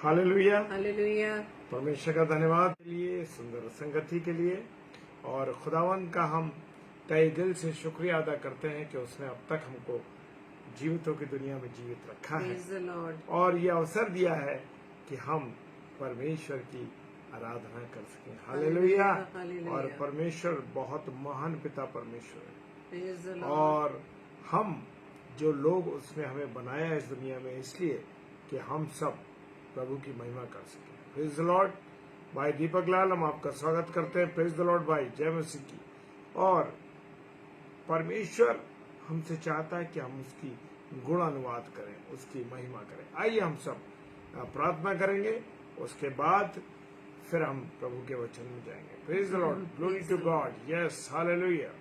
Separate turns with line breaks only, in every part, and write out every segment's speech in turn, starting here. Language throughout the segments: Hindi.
हालेलुया।
हालेलुया।
परमेश्वर का धन्यवाद के लिए, सुंदर संगति के लिए, और खुदावन का हम तहे दिल से शुक्रिया अदा करते हैं कि उसने अब तक हमको जीवितों की दुनिया में जीवित रखा है
Praise the Lord.
और ये अवसर दिया है कि हम परमेश्वर की आराधना कर सकें। हालेलुया।
हालेलुया।
और परमेश्वर बहुत महान पिता परमेश्वर है,
Praise the Lord.
और हम जो लोग उसने हमें बनाया है इस दुनिया में इसलिए कि हम सब प्रभु की महिमा कर सकें। Praise the Lord. भाई दीपक लाल, हम आपका स्वागत करते हैं। प्रेज द लॉर्ड भाई, जय मसीह की। और परमेश्वर हमसे चाहता है कि हम उसकी गुण अनुवाद करें, उसकी महिमा करें। आइए हम सब प्रार्थना करेंगे, उसके बाद फिर हम प्रभु के वचन में जाएंगे। Praise the Lord, glory to God. Yes, hallelujah.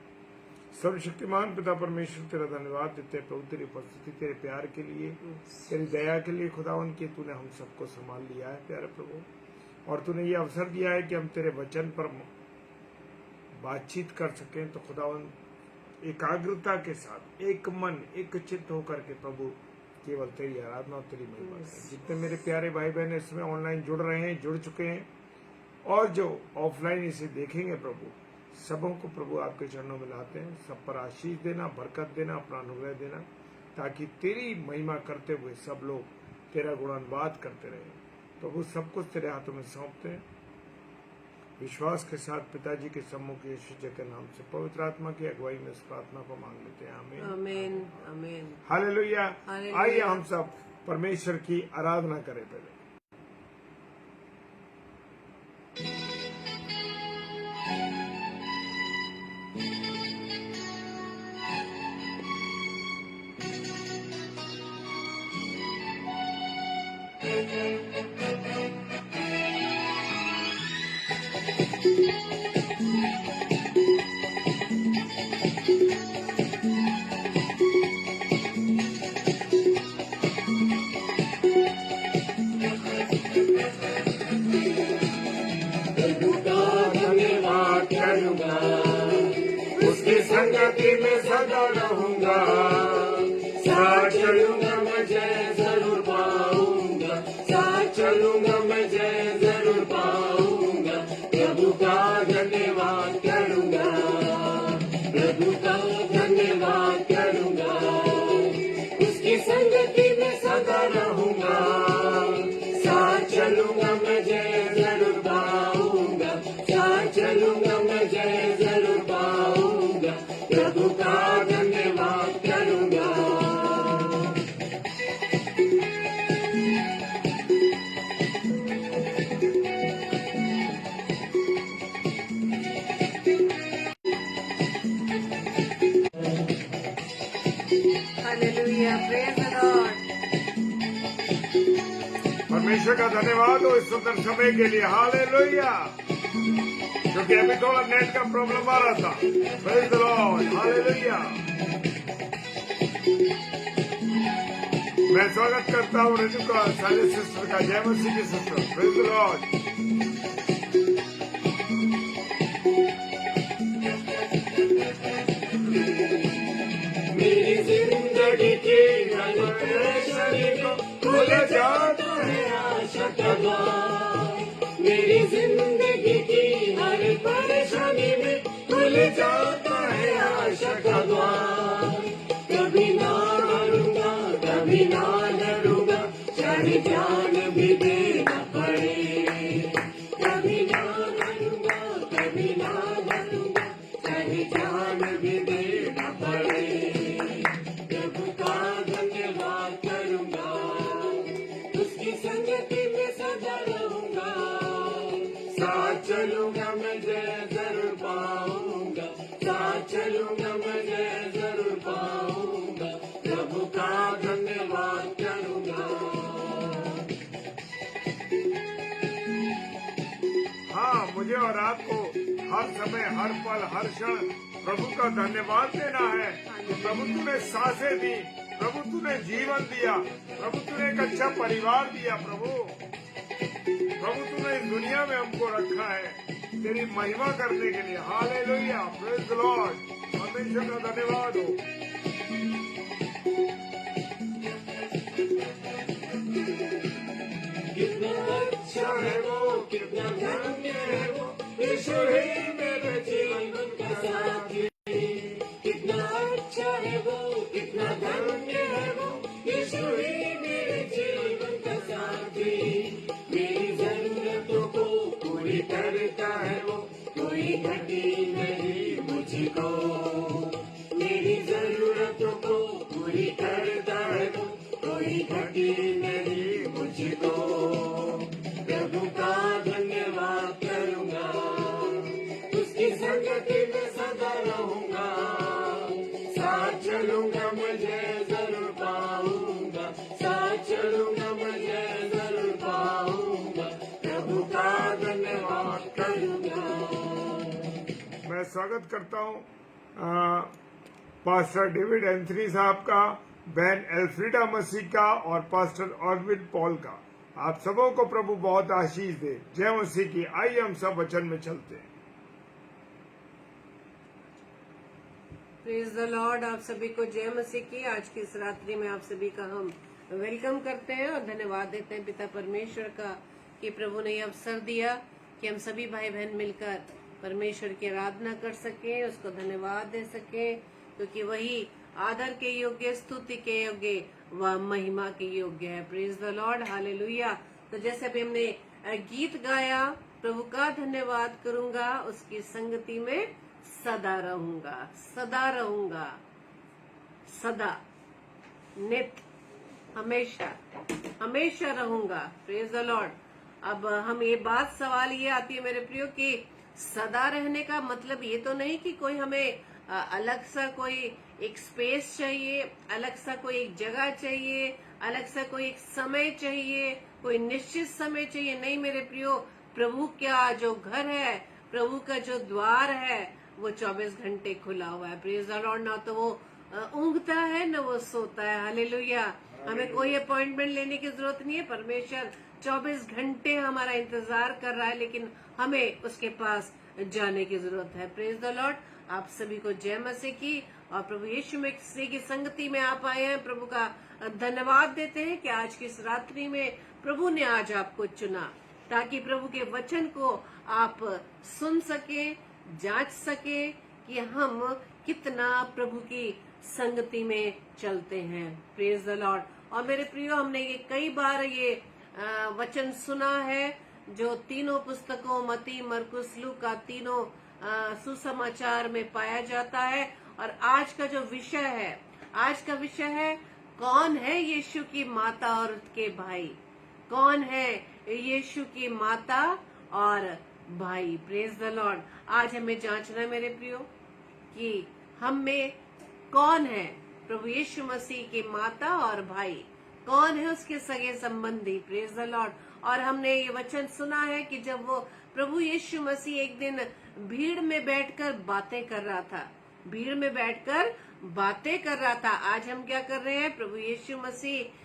सर्वशक्तिमान पिता परमेश्वर, तेरा धन्यवाद देते हैं प्रभु, तेरी उपस्थिति, तेरे प्यार के लिए, तेरी दया के लिए खुदावन की तूने हम सबको संभाल लिया है प्यारे प्रभु, और तूने ये अवसर दिया है कि हम तेरे वचन पर बातचीत कर सकें। तो खुदावन एकाग्रता के साथ, एक मन, एक चित्त होकर के प्रभु केवल तेरी आराधना और तेरी महिमा करें। जितने मेरे प्यारे भाई बहन इसमें ऑनलाइन जुड़ रहे हैं, जुड़ चुके हैं, और जो ऑफलाइन इसे देखेंगे प्रभु, सबों को प्रभु आपके चरणों में लाते हैं। सब पर आशीष देना, बरकत देना, अपना अनुग्रह देना, ताकि तेरी महिमा करते हुए सब लोग तेरा गुणानुवाद करते रहे। प्रभु सब कुछ तेरे हाथों में सौंपते हैं, विश्वास के साथ पिताजी के सम्मुख यीशु जी के नाम से पवित्र आत्मा की अगुवाई में इस प्रार्थना को मांग लेते हैं। आमीन,
आमीन, आमीन।
हालेलुया।
हालेलुया।
आइए हम सब परमेश्वर की आराधना करें। पहले धन्यवाद करूंगा, उसकी संगति में सदा रहूंगा, साथ चलूंगा मैं, जय जरूर पाऊंगा, साथ चलूंगा मैं, जय जरूर पाऊंगा। प्रभु का धन्यवाद करूंगा, प्रभु का धन्यवाद करूंगा, उसकी संगति में सदा रहूंगा, साथ चलूंगा मैं, जय जरूर पाऊंगा, साथ चलूंगा मैं, जय जरूर पाऊंगा। प्रभु का धन्यवाद करूंगा।
Hallelujah. Praise the Lord.
परमेश्वर का धन्यवाद हो इस सुंदर समय के लिए। हालेलुया। क्योंकि अभी थोड़ा नेट का प्रॉब्लम आ रहा था। Praise the Lord, hallelujah. मैं स्वागत करता हूँ रजू का, सारे सिस्टर का, जय मसीह की सिस्टर। Praise the Lord. मेरी जिंदगी की हर परेशानी को भूल जाता है आशा का द्वार। मेरी जिंदगी की हर परेशानी में भूल जाता है आशा का द्वार। कभी ना डरूंगा, कभी ना डरूंगा, चाहे जान भी देना पड़े। कभी ना डरूंगा, कभी ना डरूंगा, चाहे जान भी देना पड़े। प्रभु का धन्यवाद करूंगा, उसकी संगति में सदा रहूंगा, साथ चलूंगा मैं, जय जरूर पाऊंगा, साथ चलूंगा मैं, जय जरूर पाऊंगा। प्रभु का धन्यवाद करूंगा। हाँ, मुझे और आपको हर समय, हर पल, हर क्षण प्रभु का धन्यवाद देना है कि प्रभु तूने सांसें दी, प्रभु तूने जीवन दिया, प्रभु तूने एक अच्छा परिवार दिया, प्रभु तूने इस दुनिया में हमको रखा है तेरी महिमा करने के लिए। हालेलुया। Praise the Lord. परमेश्वर का धन्यवाद हो। कितना कितना धन्य है वो, यीशु ही मेरे जीवन का साथी। कितना अच्छा है वो, कितना धन्य है वो, यीशु ही मेरे जीवन का साथी। मेरी जरूरतों को पूरी करता है वो, कोई घटी नहीं मुझको। मेरी जरूरतों को पूरी करता है वो, कोई घटी नहीं मुझको। प्रभु का धन्यवाद करूंगा, उसकी संगति में सदा रहूंगा। साथ चलूंगा मुझे जरूर पाऊंगा, साथ चलूंगा मुझे जरूर पाऊंगा। प्रभु का धन्यवाद करूंगा। मैं स्वागत करता हूँ पास्टर डेविड एंथनी साहब का, बहन एल्फ्रीडा मसीह का और पास्टर ऑर्विन पॉल का। आप सबों को प्रभु बहुत आशीष दे। जय मसीह की। आइए हम सब वचन में चलते हैं।
Praise the Lord. आप सभी को जय मसीह की। आज की इस रात्रि में आप सभी का हम वेलकम करते हैं और धन्यवाद देते हैं पिता परमेश्वर का कि प्रभु ने ये अवसर दिया कि हम सभी भाई बहन मिलकर परमेश्वर की आराधना कर सके, उसको धन्यवाद दे सके, क्योंकि वही आदर के योग्य, स्तुति के योग्य व महिमा के योग्य है। Praise the Lord, hallelujah. तो जैसे अभी हमने गीत गाया, प्रभु का धन्यवाद करूंगा, उसकी संगति में सदा रहूंगा, सदा रहूंगा, सदा, नित, हमेशा, हमेशा रहूंगा। Praise the Lord. अब हम ये बात, सवाल ये आती है मेरे प्रियो कि सदा रहने का मतलब ये तो नहीं कि कोई हमें अलग सा कोई एक स्पेस चाहिए, अलग सा कोई एक जगह चाहिए, अलग सा कोई एक समय चाहिए, कोई निश्चित समय चाहिए। नहीं मेरे प्रियो, प्रभु का जो घर है, प्रभु का जो द्वार है, वो 24 घंटे खुला हुआ है। Praise the Lord. ना तो वो ऊँघता है, न वो सोता है। हालेलुया। हमें कोई अपॉइंटमेंट लेने की जरूरत नहीं है। परमेश्वर 24 घंटे हमारा इंतजार कर रहा है, लेकिन हमें उसके पास जाने की जरूरत है। Praise the Lord. आप सभी को जय मसीह की और प्रभु यीशु मसीह की संगति में आप आए हैं। प्रभु का धन्यवाद देते हैं कि आज की इस रात्रि में प्रभु ने आज आपको चुना, ताकि प्रभु के वचन को आप सुन सके, जांच सके कि हम कितना प्रभु की संगति में चलते हैं। Praise the Lord. और मेरे प्रियो, हमने ये कई बार ये वचन सुना है जो तीनों पुस्तकों, मत्ती, मरकुस, लूका, तीनों सुसमाचार में पाया जाता है। और आज का जो विषय है, आज का विषय है, कौन है यीशु की माता और के भाई? कौन है यीशु की माता और भाई? Praise the Lord. आज हमें जांचना मेरे प्रियो कि हम में कौन है प्रभु यीशु मसीह की माता और भाई, कौन है उसके सगे संबंधी। Praise the Lord. और हमने ये वचन सुना है कि जब वो प्रभु यीशु मसीह एक दिन भीड़ में बैठकर बातें कर रहा था, भीड़ में बैठकर बातें कर रहा था। आज हम क्या कर रहे हैं? प्रभु यीशु मसीह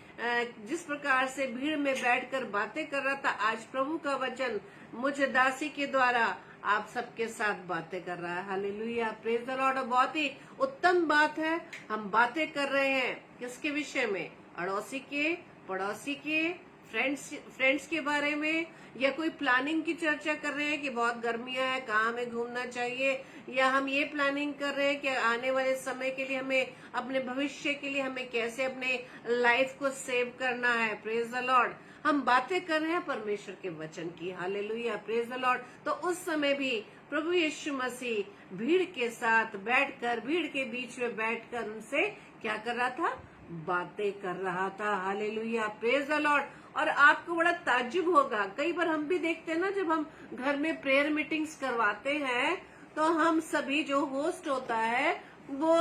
जिस प्रकार से भीड़ में बैठकर बातें कर रहा था, आज प्रभु का वचन मुझ दासी के द्वारा आप सबके साथ बातें कर रहा है। हालेलुया। Praise the Lord. बहुत ही उत्तम बात है। हम बातें कर रहे हैं किसके विषय में? अड़ोसी के, पड़ोसी के, फ्रेंड्स के बारे में, या कोई प्लानिंग की चर्चा कर रहे हैं कि बहुत गर्मियां है, कहाँ हमें घूमना चाहिए, या हम ये प्लानिंग कर रहे हैं कि आने वाले समय के लिए हमें, अपने भविष्य के लिए हमें कैसे अपने लाइफ को सेव करना है। Praise the Lord. हम बातें कर रहे हैं परमेश्वर के वचन की। हालेलुया। Praise the Lord. तो उस समय भी प्रभु यीशु मसीह भीड़ के साथ बैठकर, भीड़ के बीच में बैठकर उनसे क्या कर रहा था? बातें कर रहा था। हालेलुया। Praise the Lord. और आपको बड़ा ताज्जुब होगा, कई बार हम भी देखते हैं ना, जब हम घर में प्रेयर मीटिंग्स करवाते हैं तो हम सभी, जो होस्ट होता है वो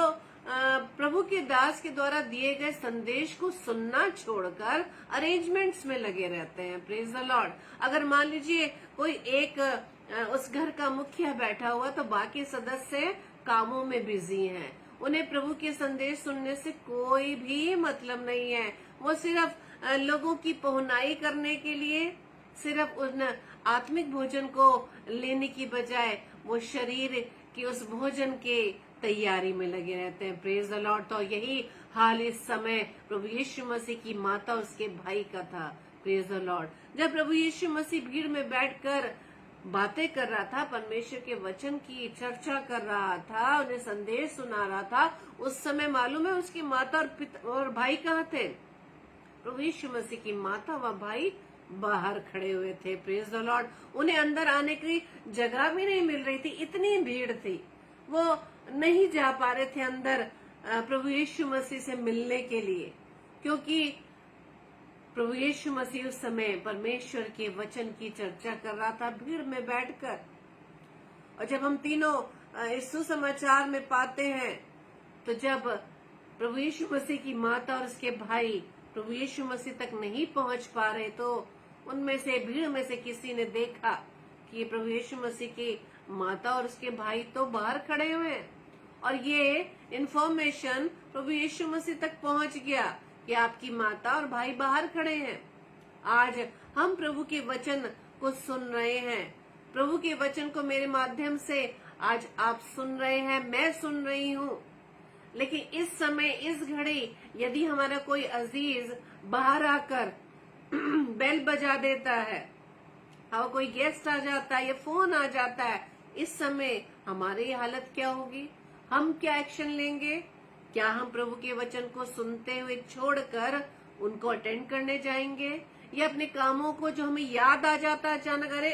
प्रभु के दास के द्वारा दिए गए संदेश को सुनना छोड़कर अरेंजमेंट्स में लगे रहते हैं। Praise the Lord. अगर मान लीजिए कोई एक उस घर का मुखिया बैठा हुआ, तो बाकी सदस्य कामों में बिजी हैं, उन्हें प्रभु के संदेश सुनने से कोई भी मतलब नहीं है। वो सिर्फ लोगों की पहुनाई करने के लिए, सिर्फ उन आत्मिक भोजन को लेने की बजाय वो शरीर की उस भोजन के तैयारी में लगे रहते हैं। Praise the Lord. तो यही हाल इस समय प्रभु यीशु मसीह की माता उसके भाई का था। Praise the Lord. जब प्रभु यीशु मसीह भीड़ में बैठकर बातें कर रहा था, परमेश्वर के वचन की चर्चा कर रहा था, उन्हें संदेश सुना रहा था, उस समय मालूम है उसकी माता और पिता और भाई कहाँ थे? प्रभु यीशु मसीह की माता व भाई बाहर खड़े हुए थे। Praise the Lord. उन्हें अंदर आने की जगह भी नहीं मिल रही थी, इतनी भीड़ थी, वो नहीं जा पा रहे थे अंदर प्रभु यीशु मसीह से मिलने के लिए, क्योंकि प्रभु यीशु मसीह उस समय परमेश्वर के वचन की चर्चा कर रहा था भीड़ में बैठकर। और जब हम तीनों इस सुसमाचार में पाते हैं, तो जब प्रभु यीशु मसीह की माता और उसके भाई प्रभु यीशु मसीह तक नहीं पहुंच पा रहे, तो उनमें से भीड़ में से किसी ने देखा कि प्रभु यीशु मसीह की माता और उसके भाई तो बाहर खड़े हुए हैं, और ये इन्फॉर्मेशन प्रभु यीशु मसीह तक पहुंच गया कि आपकी माता और भाई बाहर खड़े हैं। आज हम प्रभु के वचन को सुन रहे हैं, प्रभु के वचन को मेरे माध्यम से आज आप सुन रहे हैं, मैं सुन रही हूँ। लेकिन इस समय, इस घड़ी, यदि हमारा कोई अजीज बाहर आकर बेल बजा देता है, और कोई गेस्ट आ जाता है या फोन आ जाता है, इस समय हमारी हालत क्या होगी? हम क्या एक्शन लेंगे? क्या हम प्रभु के वचन को सुनते हुए छोड़कर उनको अटेंड करने जाएंगे, या अपने कामों को जो हमें याद आ जाता है अचानक, अरे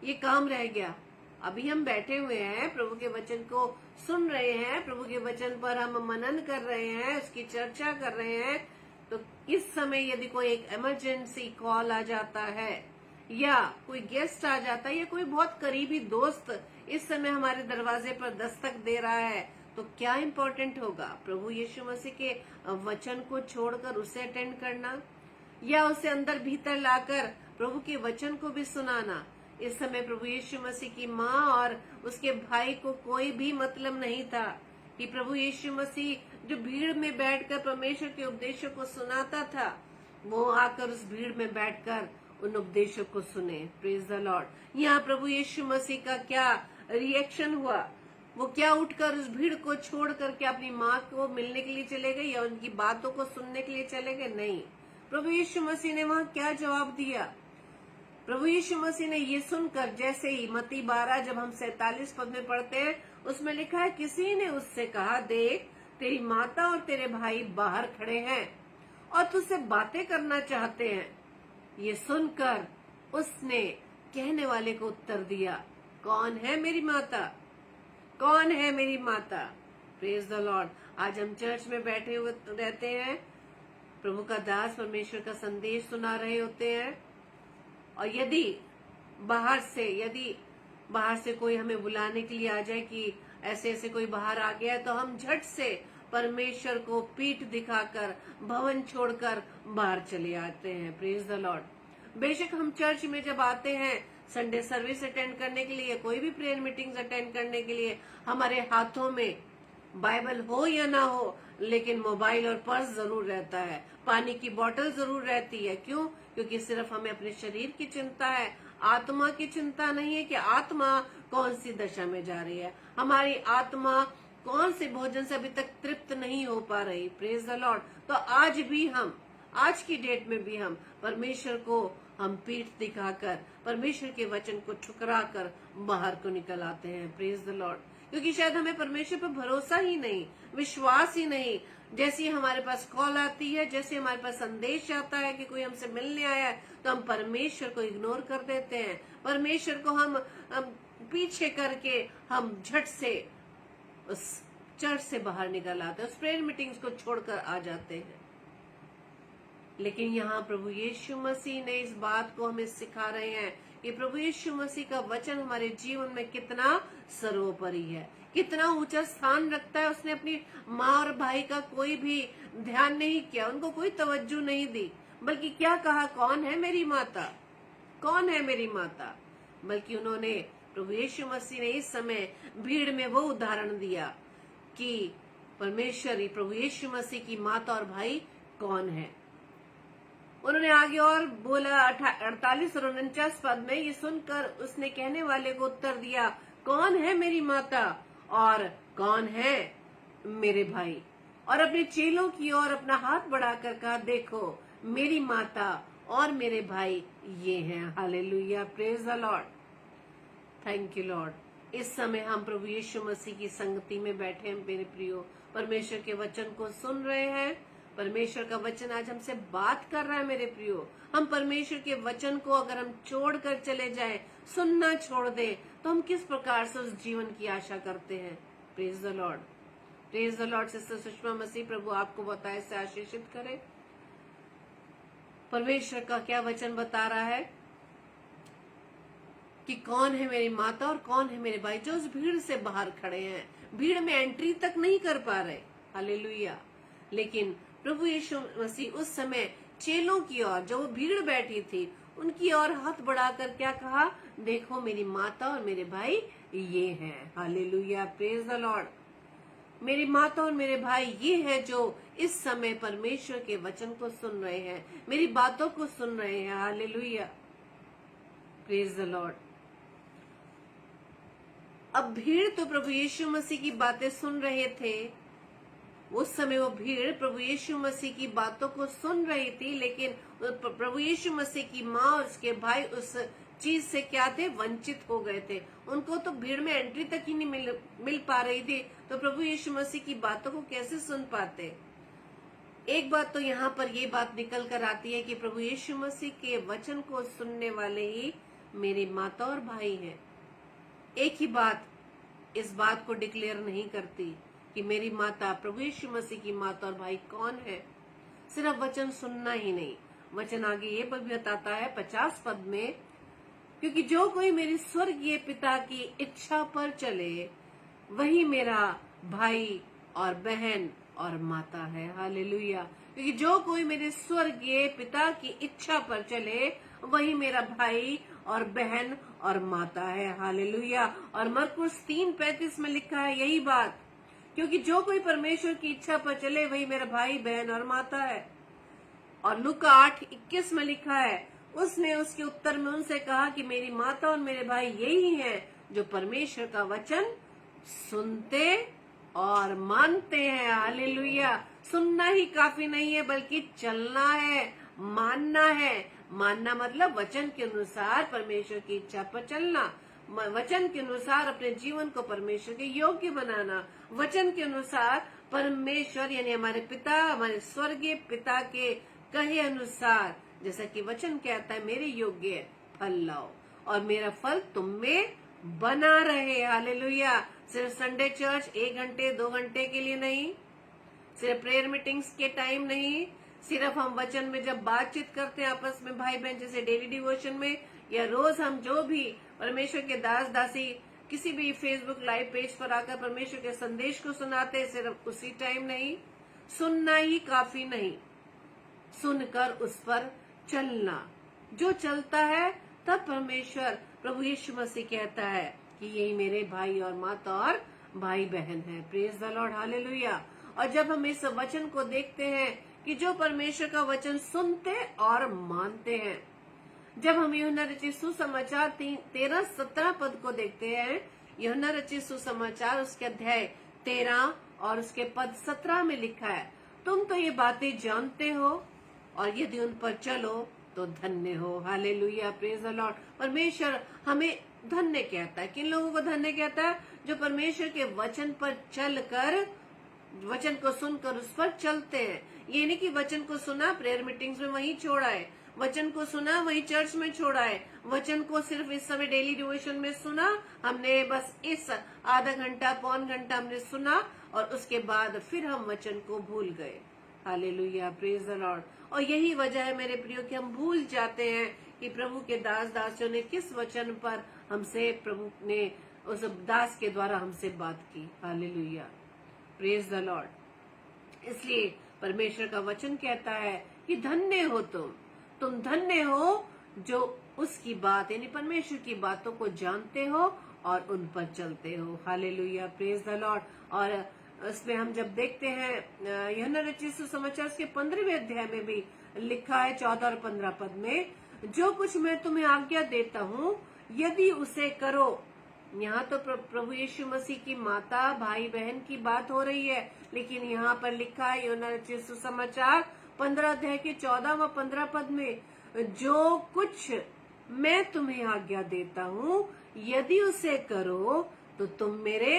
ये काम रह गया, अभी हम बैठे हुए हैं, प्रभु के वचन को सुन रहे हैं, प्रभु के वचन पर हम मनन कर रहे हैं, उसकी चर्चा कर रहे हैं, तो इस समय यदि कोई एक इमरजेंसी कॉल आ जाता है, या कोई गेस्ट आ जाता है, या कोई बहुत करीबी दोस्त इस समय हमारे दरवाजे पर दस्तक दे रहा है, तो क्या इम्पोर्टेंट होगा? प्रभु यीशु मसीह के वचन को छोड़कर उसे अटेंड करना, या उसे अंदर भीतर लाकर प्रभु के वचन को भी सुनाना? इस समय प्रभु यीशु मसीह की माँ और उसके भाई को कोई भी मतलब नहीं था कि प्रभु यीशु मसीह जो भीड़ में बैठकर परमेश्वर के उपदेशों को सुनाता था, वो आकर उस भीड़ में बैठकर उन उपदेशों को सुने। Praise the Lord. यहाँ प्रभु यीशु मसीह का क्या रिएक्शन हुआ? वो क्या उठकर उस भीड़ को छोड़ करके अपनी माँ को मिलने के लिए चले गए या उनकी बातों को सुनने के लिए चले गए? नहीं। प्रभु यीशु मसीह ने वहाँ क्या जवाब दिया? प्रभु यीशु मसीह ने ये सुनकर, जैसे ही मत्ती 12 जब हम 47 पद में पढ़ते हैं, उसमें लिखा है, किसी ने उससे कहा, देख तेरी माता और तेरे भाई बाहर खड़े हैं और तुझसे बातें करना चाहते हैं। ये सुनकर उसने कहने वाले को उत्तर दिया, कौन है मेरी माता? कौन है मेरी माता? Praise the Lord. आज हम चर्च में बैठे हुए रहते हैं, प्रभु का दास परमेश्वर का संदेश सुना रहे होते हैं, और यदि बाहर से कोई हमें बुलाने के लिए आ जाए कि ऐसे ऐसे कोई बाहर आ गया है, तो हम झट से परमेश्वर को पीठ दिखाकर भवन छोड़कर बाहर चले आते हैं। Praise the Lord. बेशक हम चर्च में जब आते हैं संडे सर्विस अटेंड करने के लिए, कोई भी प्रेयर मीटिंग्स अटेंड करने के लिए, हमारे हाथों में बाइबल हो या ना हो, लेकिन मोबाइल और पर्स जरूर रहता है, पानी की बोतल जरूर रहती है। क्यों? क्योंकि सिर्फ हमें अपने शरीर की चिंता है, आत्मा की चिंता नहीं है कि आत्मा कौन सी दशा में जा रही है, हमारी आत्मा कौन से भोजन से अभी तक तृप्त नहीं हो पा रही। Praise the Lord. तो आज भी हम, आज की डेट में भी हम परमेश्वर को हम पीठ दिखाकर, परमेश्वर के वचन को ठुकरा कर बाहर को निकल आते हैं। Praise the Lord. क्योंकि शायद हमें परमेश्वर पर भरोसा ही नहीं, विश्वास ही नहीं। जैसे हमारे पास कॉल आती है, जैसे हमारे पास संदेश आता है कि कोई हमसे मिलने आया है, तो हम परमेश्वर को इग्नोर कर देते हैं, परमेश्वर को हम पीछे करके हम झट से उस चर्च से बाहर निकल आते हैं, उस प्रेयर मीटिंग्स को छोड़कर आ जाते हैं। लेकिन यहाँ प्रभु यीशु मसीह ने इस बात को हमें सिखा रहे हैं कि प्रभु यीशु मसीह का वचन हमारे जीवन में कितना सर्वोपरि है, कितना ऊंचा स्थान रखता है। उसने अपनी माँ और भाई का कोई भी ध्यान नहीं किया, उनको कोई तवज्जो नहीं दी, बल्कि क्या कहा, कौन है मेरी माता? कौन है मेरी माता? बल्कि उन्होंने, प्रभु यीशु मसीह ने इस समय भीड़ में वो उदाहरण दिया कि परमेश्वर, प्रभु यीशु मसीह की माता और भाई कौन है। उन्होंने आगे और बोला 48 और 49 पद में, ये सुनकर उसने कहने वाले को उत्तर दिया, कौन है मेरी माता और कौन है मेरे भाई? और अपने चेलों की ओर अपना हाथ बढ़ाकर कहा, देखो मेरी माता और मेरे भाई ये हैं। Hallelujah, praise the Lord. Thank you Lord. इस समय हम प्रभु यीशु मसीह की संगति में बैठे हैं मेरे प्रियो, परमेश्वर के वचन को सुन रहे हैं। परमेश्वर का वचन आज हमसे बात कर रहा है मेरे प्रियो। हम परमेश्वर के वचन को अगर हम छोड़ कर चले जाएं, सुनना छोड़ दें, तो हम किस प्रकार से उस जीवन की आशा करते हैं। Praise the Lord, praise the Lord. Sister Sushma Masih, प्रभु आपको बताए से आशीषित करे। परमेश्वर का क्या वचन बता रहा है कि कौन है मेरी माता और कौन है मेरे भाई, जो उस भीड़ से बाहर खड़े हैं, भीड़ में एंट्री तक नहीं कर पा रहे। हालेलुया। लेकिन प्रभु यीशु मसीह उस समय चेलों की ओर, जो वो भीड़ बैठी थी, उनकी ओर हाथ बढ़ाकर क्या कहा, देखो मेरी माता और मेरे भाई ये हैं। Hallelujah, praise the Lord. मेरी माता और मेरे भाई ये हैं जो इस समय परमेश्वर के वचन को सुन रहे हैं, मेरी बातों को सुन रहे हैं। Hallelujah, praise the Lord. अब भीड़ तो प्रभु यीशु मसीह की बातें सुन रहे थे। उस समय वो भीड़ प्रभु यीशु मसीह की बातों को सुन रही थी, लेकिन प्रभु यीशु मसीह की माँ और उसके भाई उस चीज से क्या थे, वंचित हो गए थे। उनको तो भीड़ में एंट्री तक ही नहीं मिल पा रही थी, तो प्रभु यीशु मसीह की बातों को कैसे सुन पाते। एक बात तो यहाँ पर ये बात निकल कर आती है कि प्रभु यीशु मसीह के वचन को सुनने वाले ही मेरी माता और भाई हैं। एक ही बात इस बात को डिक्लेयर नहीं करती कि मेरी माता, प्रभु यीशु मसीह की माता और भाई कौन है। सिर्फ वचन सुनना ही नहीं, वचन आगे ये भी बताता है 50 पद में, क्योंकि जो कोई मेरी स्वर्गीय पिता की इच्छा पर चले वही मेरा भाई और बहन और माता है। हालेलुया। क्योंकि जो कोई मेरे स्वर्गीय पिता की इच्छा पर चले वही मेरा भाई और बहन और माता है। हालेलुया। और मरकुस 3:35 में लिखा है यही बात, क्योंकि जो कोई परमेश्वर की इच्छा पर चले वही मेरा भाई बहन और माता है। और लूका 8:21 में लिखा है, उसने उसके उत्तर में उनसे कहा कि मेरी माता और मेरे भाई यही हैं जो परमेश्वर का वचन सुनते और मानते हैं। हालेलुया। सुनना ही काफी नहीं है, बल्कि चलना है, मानना है। मानना मतलब वचन के अनुसार परमेश्वर की इच्छा पर चलना, वचन के अनुसार अपने जीवन को परमेश्वर के योग्य बनाना, वचन के अनुसार परमेश्वर यानी हमारे पिता, हमारे स्वर्गीय पिता के कहे अनुसार, जैसा कि वचन कहता है, मेरे योग्य फल लाओ और मेरा फल तुम में बना रहे। हालेलुया। सिर्फ संडे चर्च 1 घंटे 2 घंटे के लिए नहीं, सिर्फ प्रेयर मीटिंग्स के टाइम नहीं, सिर्फ हम वचन में जब बातचीत करते हैं आपस में भाई बहन, जैसे डेली डिवोशन में, या रोज हम जो भी परमेश्वर के दास दासी किसी भी फेसबुक लाइव पेज पर आकर परमेश्वर के संदेश को सुनाते हैं, सिर्फ उसी टाइम नहीं। सुनना ही काफी नहीं, सुनकर उस पर चलना। जो चलता है तब परमेश्वर प्रभु यीशु मसीह कहता है कि यही मेरे भाई और माता और भाई बहन है। Praise the Lord. हालेलुया। और जब हम इस वचन को देखते हैं कि जो परमेश्वर का वचन सुनते और मानते हैं, जब हम यूहन्ना रचित सुसमाचार 13-17 पद को देखते हैं, यूहन्ना रचित सुसमाचार उसके अध्याय 13 और उसके पद 17 में लिखा है, तुम तो ये बातें जानते हो और यदि उन पर चलो तो धन्य हो। हालेलुया। Praise the Lord. परमेश्वर हमें धन्य कहता है। किन लोगों को धन्य कहता है? जो परमेश्वर के वचन पर चलकर, वचन को सुनकर उस पर चलते हैं। ये नहीं कि वचन को सुना प्रेयर मीटिंग्स में वहीं छोड़ा है, वचन को सुना वहीं चर्च में छोड़ा है, वचन को सिर्फ इस समय डेली डिवोशन में सुना, हमने बस इस आधा घंटा पौन घंटा हमने सुना और उसके बाद फिर हम वचन को भूल गए। हालेलुया। Praise the Lord. और यही वजह है मेरे प्रियो कि हम भूल जाते हैं कि प्रभु के दास दासियों ने किस वचन पर हमसे, प्रभु ने उस दास के द्वारा हमसे बात की। हालेलुया। Praise the Lord. इसलिए परमेश्वर का वचन कहता है कि धन्य हो तुम धन्य हो जो उसकी बात यानी परमेश्वर की बातों को जानते हो और उन पर चलते हो। हालेलुया। Praise the Lord. और उसमें हम जब देखते हैं यूहन्ना रचित सुसमाचार के 15वें अध्याय में भी लिखा है 14 और 15 पद में, जो कुछ मैं तुम्हें आज्ञा देता हूँ यदि उसे करो। यहाँ तो प्रभु यीशु मसीह की माता भाई बहन की बात हो रही है, लेकिन यहाँ पर लिखा है यूहन्ना रचित सुसमाचार 15 अध्याय के 14 व 15 पद में, जो कुछ मैं तुम्हें आज्ञा देता हूँ यदि उसे करो तो तुम मेरे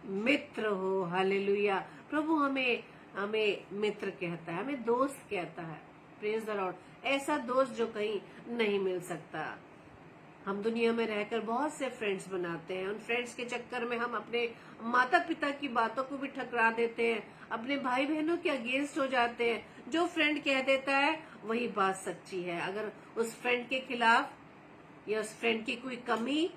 मित्र हो। हालेलुया। प्रभु हमें हमें मित्र कहता है, हमें दोस्त कहता है। Praise the Lord. ऐसा दोस्त जो कहीं नहीं मिल सकता। हम दुनिया में रहकर बहुत से फ्रेंड्स बनाते हैं, उन फ्रेंड्स के चक्कर में हम अपने माता पिता की बातों को भी ठकरा देते हैं, अपने भाई बहनों के अगेंस्ट हो जाते हैं। जो फ्रेंड कह देता है वही बात सच्ची है। अगर उस फ्रेंड के खिलाफ या उस फ्रेंड की कोई कमी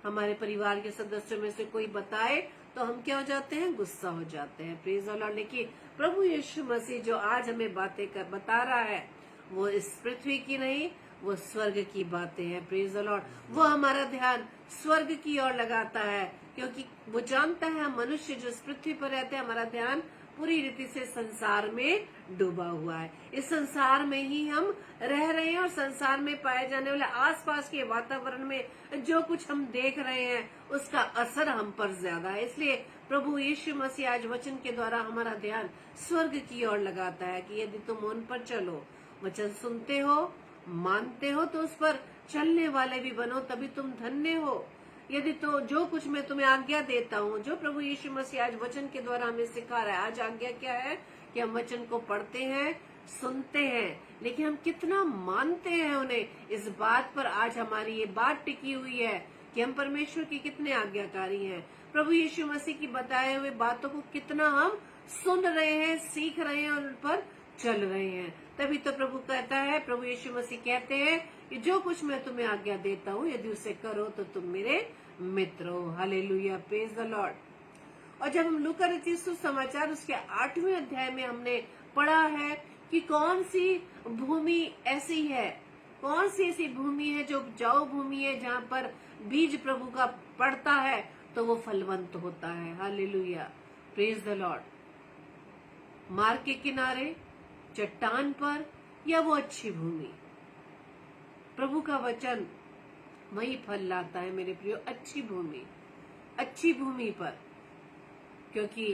हमारे परिवार के सदस्यों में से कोई बताए तो हम क्या हो जाते हैं, गुस्सा हो जाते हैं। Praise the Lord. लेकिन प्रभु यीशु मसीह जो आज हमें बातें बता रहा है वो इस पृथ्वी की नहीं, वो स्वर्ग की बातें हैं। Praise the Lord. वो हमारा ध्यान स्वर्ग की ओर लगाता है, क्योंकि वो जानता है हम मनुष्य जो इस पृथ्वी पर रहते हैं, हमारा ध्यान पूरी रीति से संसार में डूबा हुआ है। इस संसार में ही हम रह रहे हैं और संसार में पाए जाने वाले आसपास के वातावरण में जो कुछ हम देख रहे हैं उसका असर हम पर ज्यादा है। इसलिए प्रभु यीशु मसीह आज वचन के द्वारा हमारा ध्यान स्वर्ग की ओर लगाता है कि यदि तुम उन पर चलो, वचन सुनते हो, मानते हो, तो उस पर चलने वाले भी बनो, तभी तुम धन्य हो। यदि तो जो कुछ मैं तुम्हें आज्ञा देता हूँ, जो प्रभु यीशु मसीह आज वचन के द्वारा हमें सिखा रहा है। आज आज्ञा क्या है कि हम वचन को पढ़ते हैं, सुनते हैं, लेकिन हम कितना मानते हैं उन्हें, इस बात पर आज हमारी ये बात टिकी हुई है कि हम परमेश्वर की कितने आज्ञाकारी हैं। प्रभु यीशु मसीह की बताए हुए बातों को कितना हम सुन रहे हैं, सीख रहे हैं और उन पर चल रहे हैं। तभी तो प्रभु कहता है, प्रभु यीशु मसीह कहते हैं कि जो कुछ मैं तुम्हें आज्ञा देता हूँ यदि उसे करो तो तुम मेरे मित्र हो। हालेलुया। Praise the Lord. और जब हम लूका रचित सुसमाचार उसके 8वें अध्याय में हमने पढ़ा है कि कौन सी भूमि ऐसी है, कौन सी ऐसी भूमि है जो उपजाऊ भूमि है, जहाँ पर बीज प्रभु का पड़ता है तो वो फलवंत होता है। हालेलुया। Praise the Lord. मार्ग के किनारे, चट्टान पर, या वो अच्छी भूमि, प्रभु का वचन वही फल लाता है मेरे प्रियो। अच्छी भूमि, अच्छी भूमि पर, क्योंकि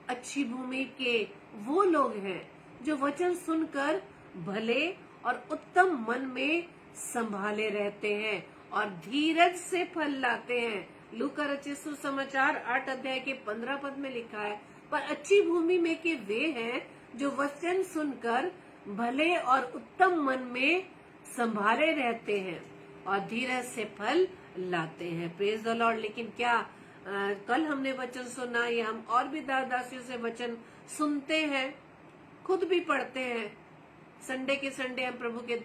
अच्छी भूमि के वो लोग हैं जो वचन सुनकर भले और उत्तम मन में संभाले रहते हैं और धीरज से फल लाते हैं। लूका रचित सुसमाचार 8 अध्याय के 15 पद में लिखा है, पर अच्छी भूमि में के वे हैं जो वचन सुनकर भले और उत्तम मन में संभाले रहते हैं और धीरज से फल लाते हैं। Praise the Lord. लेकिन क्या कल हमने वचन सुना, या हम और भी दासियों से वचन सुनते हैं, खुद भी पढ़ते हैं। संडे के संडे हम प्रभु के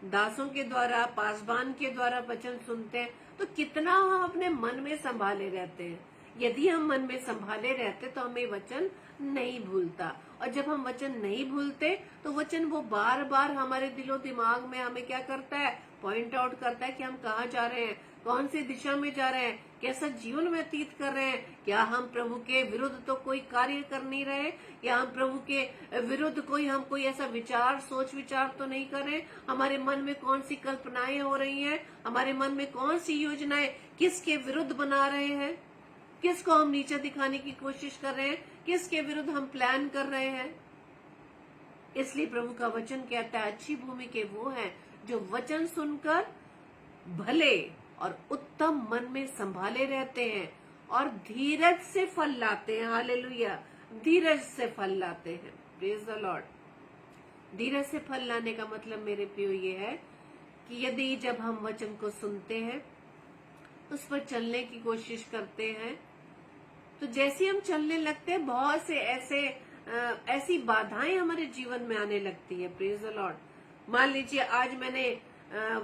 दासों के द्वारा, पासबान के द्वारा वचन सुनते हैं, तो कितना हम अपने मन में संभाले रहते हैं। यदि हम मन में संभाले रहते तो हमें वचन नहीं भूलता, और जब हम वचन नहीं भूलते तो वचन वो बार बार हमारे दिलो दिमाग में हमें क्या करता है, पॉइंट आउट करता है कि हम कहाँ जा रहे हैं, कौन सी दिशा में जा रहे हैं, कैसा जीवन व्यतीत कर रहे हैं। क्या हम प्रभु के विरुद्ध तो कोई कार्य कर नहीं रहे, या हम प्रभु के विरुद्ध हम कोई ऐसा विचार, सोच विचार तो नहीं कर रहे। हमारे मन में कौन सी कल्पनाएं हो रही हैं, हमारे मन में कौन सी योजनाएं किसके विरुद्ध बना रहे हैं, किसको हम नीचे दिखाने की कोशिश कर रहे हैं, किसके विरुद्ध हम प्लान कर रहे हैं। इसलिए प्रभु का वचन कहता है, अच्छी भूमि के वो हैं जो वचन सुनकर भले और उत्तम मन में संभाले रहते हैं और धीरज से फल लाते हैं। हालेलुया। धीरज से फल लाते हैं। Praise the Lord. धीरज से फल लाने का मतलब मेरे प्रियो ये है कि यदि जब हम वचन को सुनते हैं, उस पर चलने की कोशिश करते हैं, तो जैसे हम चलने लगते हैं बहुत से ऐसी बाधाएं हमारे जीवन में आने लगती है। Praise the Lord. मान लीजिए आज मैंने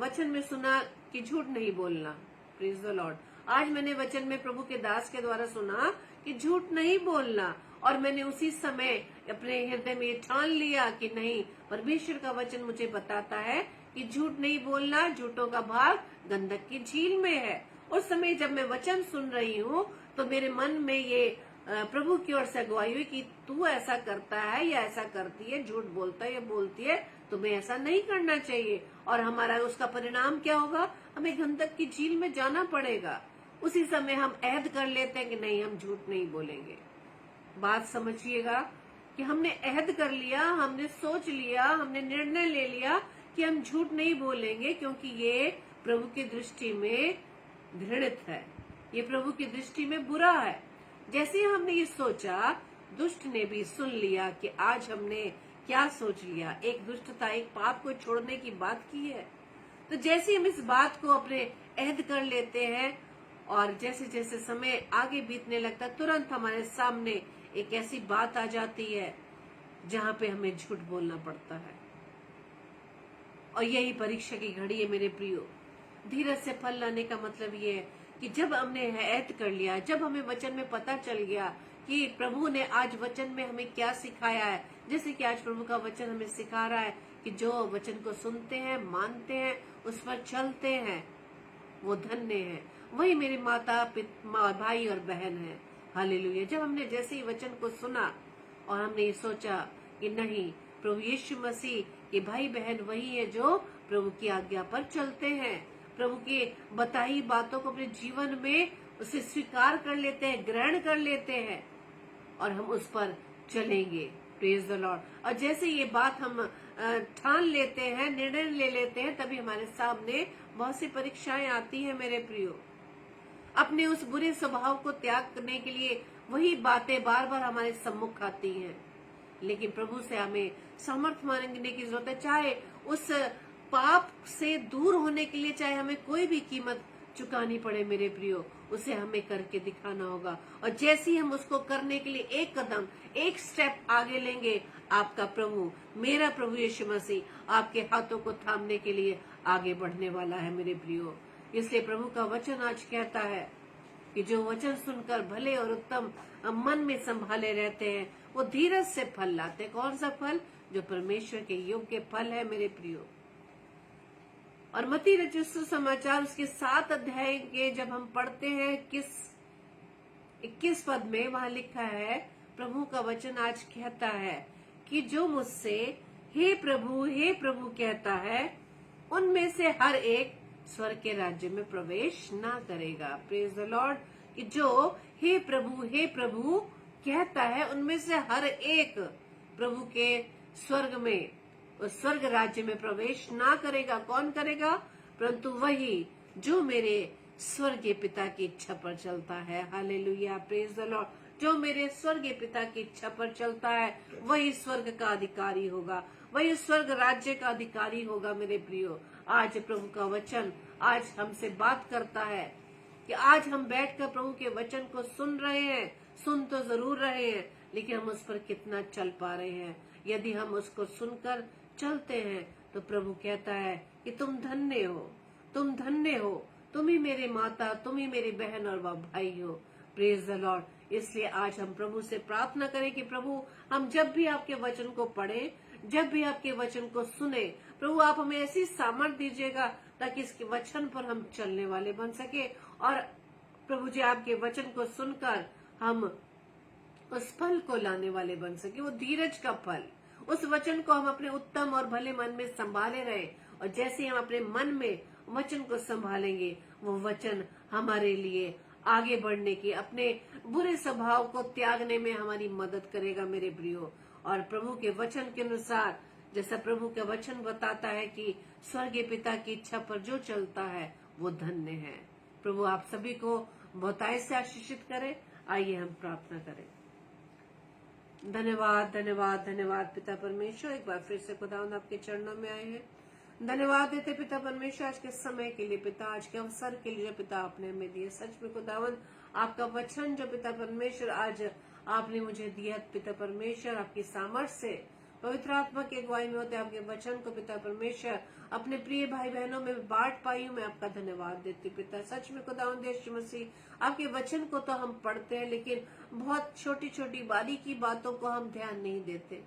वचन में सुना कि झूठ नहीं बोलना। Praise the Lord. आज मैंने वचन में प्रभु के दास के द्वारा सुना कि झूठ नहीं बोलना, और मैंने उसी समय अपने हृदय में ठान लिया कि नहीं, परमेश्वर का वचन मुझे बताता है कि झूठ नहीं बोलना, झूठों का भाग गंधक की झील में है। उस समय जब मैं वचन सुन रही हूँ तो मेरे मन में ये प्रभु की ओर से अगुवाई हुई कि तू ऐसा करता है या ऐसा करती है, झूठ बोलता है या बोलती है, तुम्हें ऐसा नहीं करना चाहिए, और हमारा उसका परिणाम क्या होगा, हमें गंधक की झील में जाना पड़ेगा। उसी समय हम अहद कर लेते हैं कि नहीं, हम झूठ नहीं बोलेंगे। बात समझिएगा कि हमने अहद कर लिया, हमने सोच लिया, हमने निर्णय ले लिया कि हम झूठ नहीं बोलेंगे, क्योंकि ये प्रभु की दृष्टि में घृणित है, ये प्रभु की दृष्टि में बुरा है। जैसे हमने ये सोचा, दुष्ट ने भी सुन लिया कि आज हमने क्या सोच लिया, एक दुष्टता, एक पाप को छोड़ने की बात की है। तो जैसे हम इस बात को अपने अहद कर लेते हैं और जैसे जैसे समय आगे बीतने लगता है, तुरंत हमारे सामने एक ऐसी बात आ जाती है जहां पे हमें झूठ बोलना पड़ता है। और यही परीक्षा की घड़ी है मेरे प्रियो। धीरज से फल लाने का मतलब ये है कि जब हमने ऐद कर लिया, जब हमें वचन में पता चल गया कि प्रभु ने आज वचन में हमें क्या सिखाया है, जैसे कि आज प्रभु का वचन हमें सिखा रहा है कि जो वचन को सुनते हैं, मानते हैं, उस पर चलते हैं, वो धन्य है। वही मेरे माता पिता, भाई और बहन है। हालेलुया। जब हमने जैसे ही वचन को सुना और हमने ये सोचा कि नहीं, प्रभु यीशु मसीह के भाई बहन वही है जो प्रभु की आज्ञा पर चलते हैं, प्रभु की बताई बातों को अपने जीवन में उसे स्वीकार कर लेते हैं, ग्रहण कर लेते हैं और हम उस पर चलेंगे। Praise the Lord. और जैसे ये बात हम ठान लेते हैं, निर्णय ले लेते हैं, तभी हमारे सामने बहुत सी परीक्षाएं आती हैं मेरे प्रियो। अपने उस बुरे स्वभाव को त्याग करने के लिए वही बातें बार बार हमारे सम्मुख आती हैं, लेकिन प्रभु से हमें सामर्थ्य मांगने की जरूरत है। चाहे उस पाप से दूर होने के लिए चाहे हमें कोई भी कीमत चुकानी पड़े मेरे प्रियो, उसे हमें करके दिखाना होगा। और जैसे ही हम उसको करने के लिए एक कदम, एक स्टेप आगे लेंगे, आपका प्रभु, मेरा प्रभु यीशु मसीह आपके हाथों को थामने के लिए आगे बढ़ने वाला है मेरे प्रियो। इसलिए प्रभु का वचन आज कहता है कि जो वचन सुनकर भले और उत्तम मन में संभाले रहते हैं, वो धीरज से फल लाते हैं। कौन सा फल? जो परमेश्वर के योग्य फल है मेरे प्रियो। और मत्ती रचित सुसमाचार उसके 7 अध्याय के जब हम पढ़ते हैं 21 पद में, वहां लिखा है, प्रभु का वचन आज कहता है कि जो मुझसे हे प्रभु कहता है, उनमें से हर एक स्वर्ग के राज्य में प्रवेश ना करेगा। Praise the Lord. कि जो हे प्रभु कहता है, उनमें से हर एक प्रभु के स्वर्ग में, उस स्वर्ग राज्य में प्रवेश ना करेगा। कौन करेगा? परंतु वही जो मेरे स्वर्गीय पिता की इच्छा पर चलता है। Hallelujah, praise the Lord. जो मेरे स्वर्गीय पिता की इच्छा पर चलता है, वही स्वर्ग का अधिकारी होगा, वही स्वर्ग राज्य का अधिकारी होगा मेरे प्रियो। आज प्रभु का वचन आज हमसे बात करता है कि आज हम बैठकर प्रभु के वचन को सुन रहे हैं, सुन तो जरूर रहे हैं, लेकिन हम उस पर कितना चल पा रहे हैं। यदि हम उसको सुनकर चलते हैं तो प्रभु कहता है कि तुम धन्य हो, तुम धन्य हो, तुम ही मेरे माता, तुम ही मेरी बहन और भाई हो। Praise the Lord. इसलिए आज हम प्रभु से प्रार्थना करें कि प्रभु, हम जब भी आपके वचन को पढ़ें, जब भी आपके वचन को सुने, प्रभु आप हमें ऐसी सामर्थ दीजिएगा ताकि इसके वचन पर हम चलने वाले बन सके। और प्रभु जी, आपके वचन को सुनकर हम उस फल को लाने वाले बन सके, वो धीरज का फल। उस वचन को हम अपने उत्तम और भले मन में संभाले रहे, और जैसे हम अपने मन में वचन को संभालेंगे, वो वचन हमारे लिए आगे बढ़ने की, अपने बुरे स्वभाव को त्यागने में हमारी मदद करेगा मेरे प्रियो। और प्रभु के वचन के अनुसार, जैसा प्रभु का वचन बताता है कि स्वर्गीय पिता की इच्छा पर जो चलता है वो धन्य है। प्रभु आप सभी को बहुतायत से आशीषित करे। आइए हम प्रार्थना करें। धन्यवाद धन्यवाद धन्यवाद पिता परमेश्वर, एक बार फिर से खुदावंद आपके चरणों में आए हैं। धन्यवाद देते पिता परमेश्वर आज के समय के लिए, पिता आज के अवसर के लिए जो पिता आपने हमें दिए। सच में खुदावंद आपका वचन जो पिता परमेश्वर आज आपने मुझे दिया, पिता परमेश्वर आपकी सामर्थ्य से, पवित्र आत्मा की अगुवाई में होते आपके वचन को पिता परमेश्वर अपने प्रिय भाई बहनों में बांट पाई हूँ। मैं आपका धन्यवाद देती पिता। सच में खुदावंद यीशु मसीह, आपके वचन को तो हम पढ़ते हैं, लेकिन बहुत छोटी छोटी बारीकी बातों को हम ध्यान नहीं देते,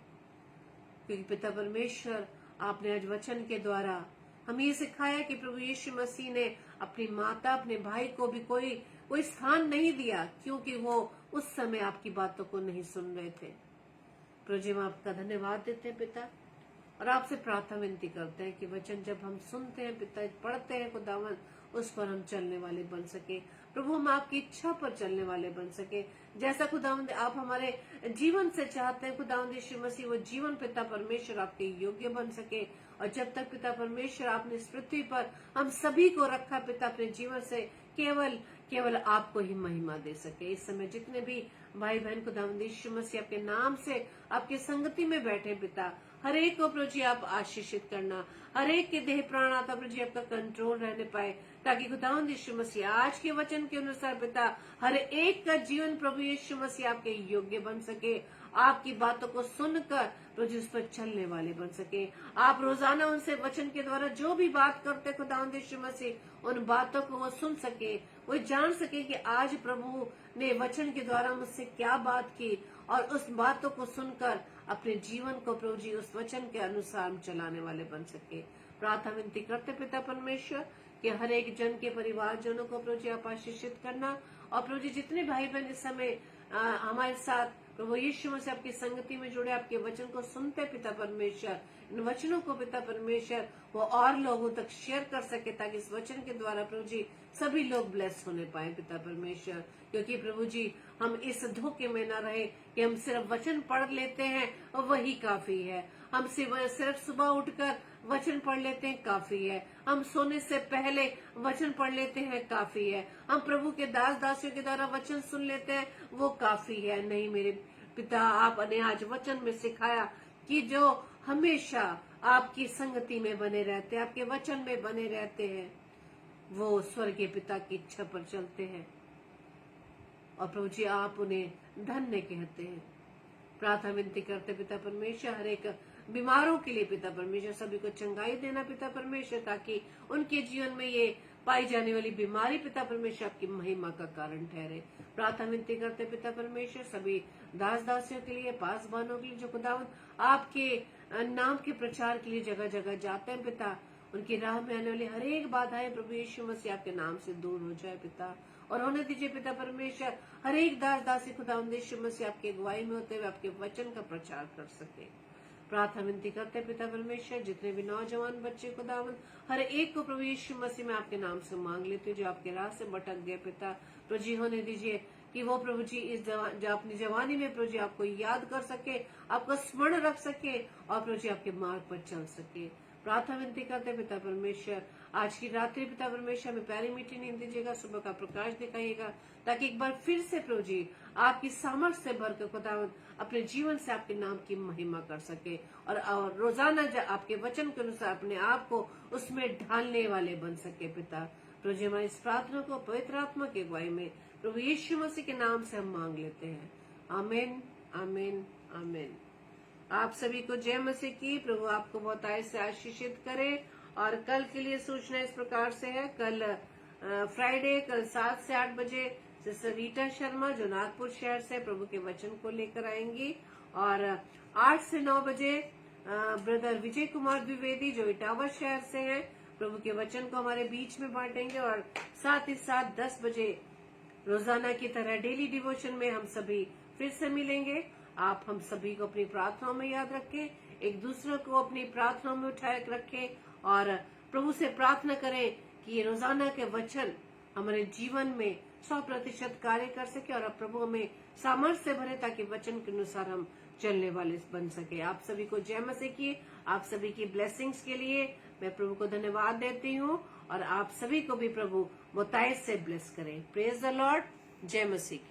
क्योंकि पिता परमेश्वर आपने आज वचन के द्वारा हमें ये सिखाया कि प्रभु यीशु मसीह ने अपनी माता, अपने भाई को भी कोई स्थान नहीं दिया, क्योंकि वो उस समय आपकी बातों को नहीं सुन रहे थे। प्रभु जी, हम आपका धन्यवाद देते हैं पिता। और आपसे प्रार्थना विनती करते हैं कि वचन जब हम सुनते हैं पिता, पढ़ते हैं खुदावन, उस पर हम चलने वाले बन सके। प्रभु हम आपकी इच्छा पर चलने वाले बन सके, जैसा खुदावंद आप हमारे जीवन से चाहते हैं। खुदावंद यीशु मसीह वो जीवन पिता परमेश्वर आपके योग्य बन सके। और जब तक पिता परमेश्वर आपने इस पृथ्वी पर हम सभी को रखा पिता, अपने जीवन से केवल आपको ही महिमा दे सके। इस समय जितने भी भाई बहन खुदावंद यीशु मसीह आपके नाम से आपके संगति में बैठे पिता, हर एक को प्रभु जी आप आशीषित करना, हर एक के देह प्राण आता प्रभु जी आपका कंट्रोल रहने पाए, ताकि खुदावंद यीशु मसीह आज के वचन के अनुसार पिता हर एक का जीवन प्रभु यीशु मसीह आपके योग्य बन सके। आपकी बातों को सुनकर प्रभु जी उस पर चलने वाले बन सके। आप रोजाना उनसे वचन के द्वारा जो भी बात करते खुदावंद यीशु मसीह, उन बातों को वो सुन सके, वो जान सके कि आज प्रभु ने वचन के द्वारा मुझसे क्या बात की, और उस बातों को सुनकर अपने जीवन को प्रभु जी उस वचन के अनुसार चलाने वाले बन सके। प्रार्थना विनती करते पिता परमेश्वर कि हर एक जन के परिवारजनों को प्रभु जी आप आशीषित करना। और प्रभु जी जितने भाई बहन इस समय हमारे साथ प्रभु यीशु मसीह आपकी संगति में जुड़े, आपके वचन को सुनते पिता परमेश्वर, इन वचनों को पिता परमेश्वर वो और लोगों तक शेयर कर सके, ताकि इस वचन के द्वारा प्रभु जी सभी लोग ब्लेस होने पाए पिता परमेश्वर। क्योंकि प्रभु जी हम इस धोखे में न रहे कि हम सिर्फ वचन पढ़ लेते हैं और वही काफी है। हम सिर्फ सुबह उठकर वचन पढ़ लेते हैं, काफी है। हम सोने से पहले वचन पढ़ लेते हैं, काफी है। हम प्रभु के दास दासियों के द्वारा वचन सुन लेते हैं, वो काफी है। नहीं मेरे पिता, आपने आज वचन में सिखाया कि जो हमेशा आपकी संगति में बने रहते हैं, आपके वचन में बने रहते हैं, वो स्वर्गीय पिता की इच्छा पर चलते हैं। और प्रभु जी आप उन्हें धन्य कहते हैं। प्रार्थना विनती करते पिता परमेश्वर हर एक बीमारों के लिए पिता परमेश्वर सभी को चंगाई देना पिता परमेश्वर, ताकि उनके जीवन में ये पाई जाने वाली बीमारी पिता परमेश्वर आपकी महिमा का कारण ठहरे। प्रार्थना विनती करते पिता परमेश्वर सभी दास दासियों के लिए, पासवानों के लिए जो खुदावंद आपके नाम के प्रचार के लिए जगह जगह जाते हैं पिता, उनकी राह में आने वाली हर एक बाधाएं प्रभु यीशु मसीह आपके नाम से दूर हो जाए पिता। और होने दीजिए पिता परमेश्वर हर एक दास दासी खुदावंद यीशु मसीह आपकी अगुवाई में होते हुए आपके वचन का प्रचार कर सके। प्रार्थना विनती करते हैं पिता परमेश्वर जितने भी नौजवान बच्चे खुदावंद, हर एक को प्रभु यीशु मसीह में आपके नाम से मांग लेते जो आपके राह से भटक गए पिता, प्रभु जी होने दीजिए कि वो प्रभु जी जो अपनी जवानी में प्रभु जी आपको याद कर सके, आपको स्मरण रख सके और प्रभु जी आपके मार्ग पर चल सके। प्रार्थना विनती करते पिता परमेश्वर आज की रात्रि पिता परमेश्वर में प्यारी मीठी नींद दीजिएगा, सुबह का प्रकाश दिखाइएगा, ताकि एक बार फिर से प्रभु जी आपकी सामर्थ्य से भरकर खुदावंद अपने जीवन से आपके नाम की महिमा कर सके और रोजाना आपके वचन के अनुसार अपने आप को उसमें ढालने वाले बन सके पिता। प्रभु जी हमारी इस प्रार्थना को पवित्र आत्मा की अगुवाई में प्रभु यीशु मसीह के नाम से हम मांग लेते हैं। आमीन आमीन आमीन। आप सभी को जय मसीह की। प्रभु आपको बहुत आय से आशीषित करे। और कल के लिए सूचना इस प्रकार से है, कल फ्राइडे, कल 7 से 8 बजे सिस्टर रीटा शर्मा जो नागपुर शहर से प्रभु के वचन को लेकर आएंगी, और 8 से 9 बजे ब्रदर विजय कुमार द्विवेदी जो इटावा शहर से हैं प्रभु के वचन को हमारे बीच में बांटेंगे। और साथ ही साथ 10 बजे रोजाना की तरह डेली डिवोशन में हम सभी फिर से मिलेंगे। आप हम सभी को अपनी प्रार्थनाओं में याद रखें, एक दूसरे को अपनी प्रार्थनाओं में उठाए रखें और प्रभु से प्रार्थना करें कि ये रोजाना के वचन हमारे जीवन में 100% कार्य कर सके और अब प्रभु हमें सामर्थ्य से भरे, ताकि वचन के अनुसार हम चलने वाले बन सके। आप सभी को जय मसीह की। आप सभी की ब्लेसिंग्स के लिए मैं प्रभु को धन्यवाद देती हूँ, और आप सभी को भी प्रभु बहुतायत से ब्लेस करें। Praise the Lord. जय मसीह की।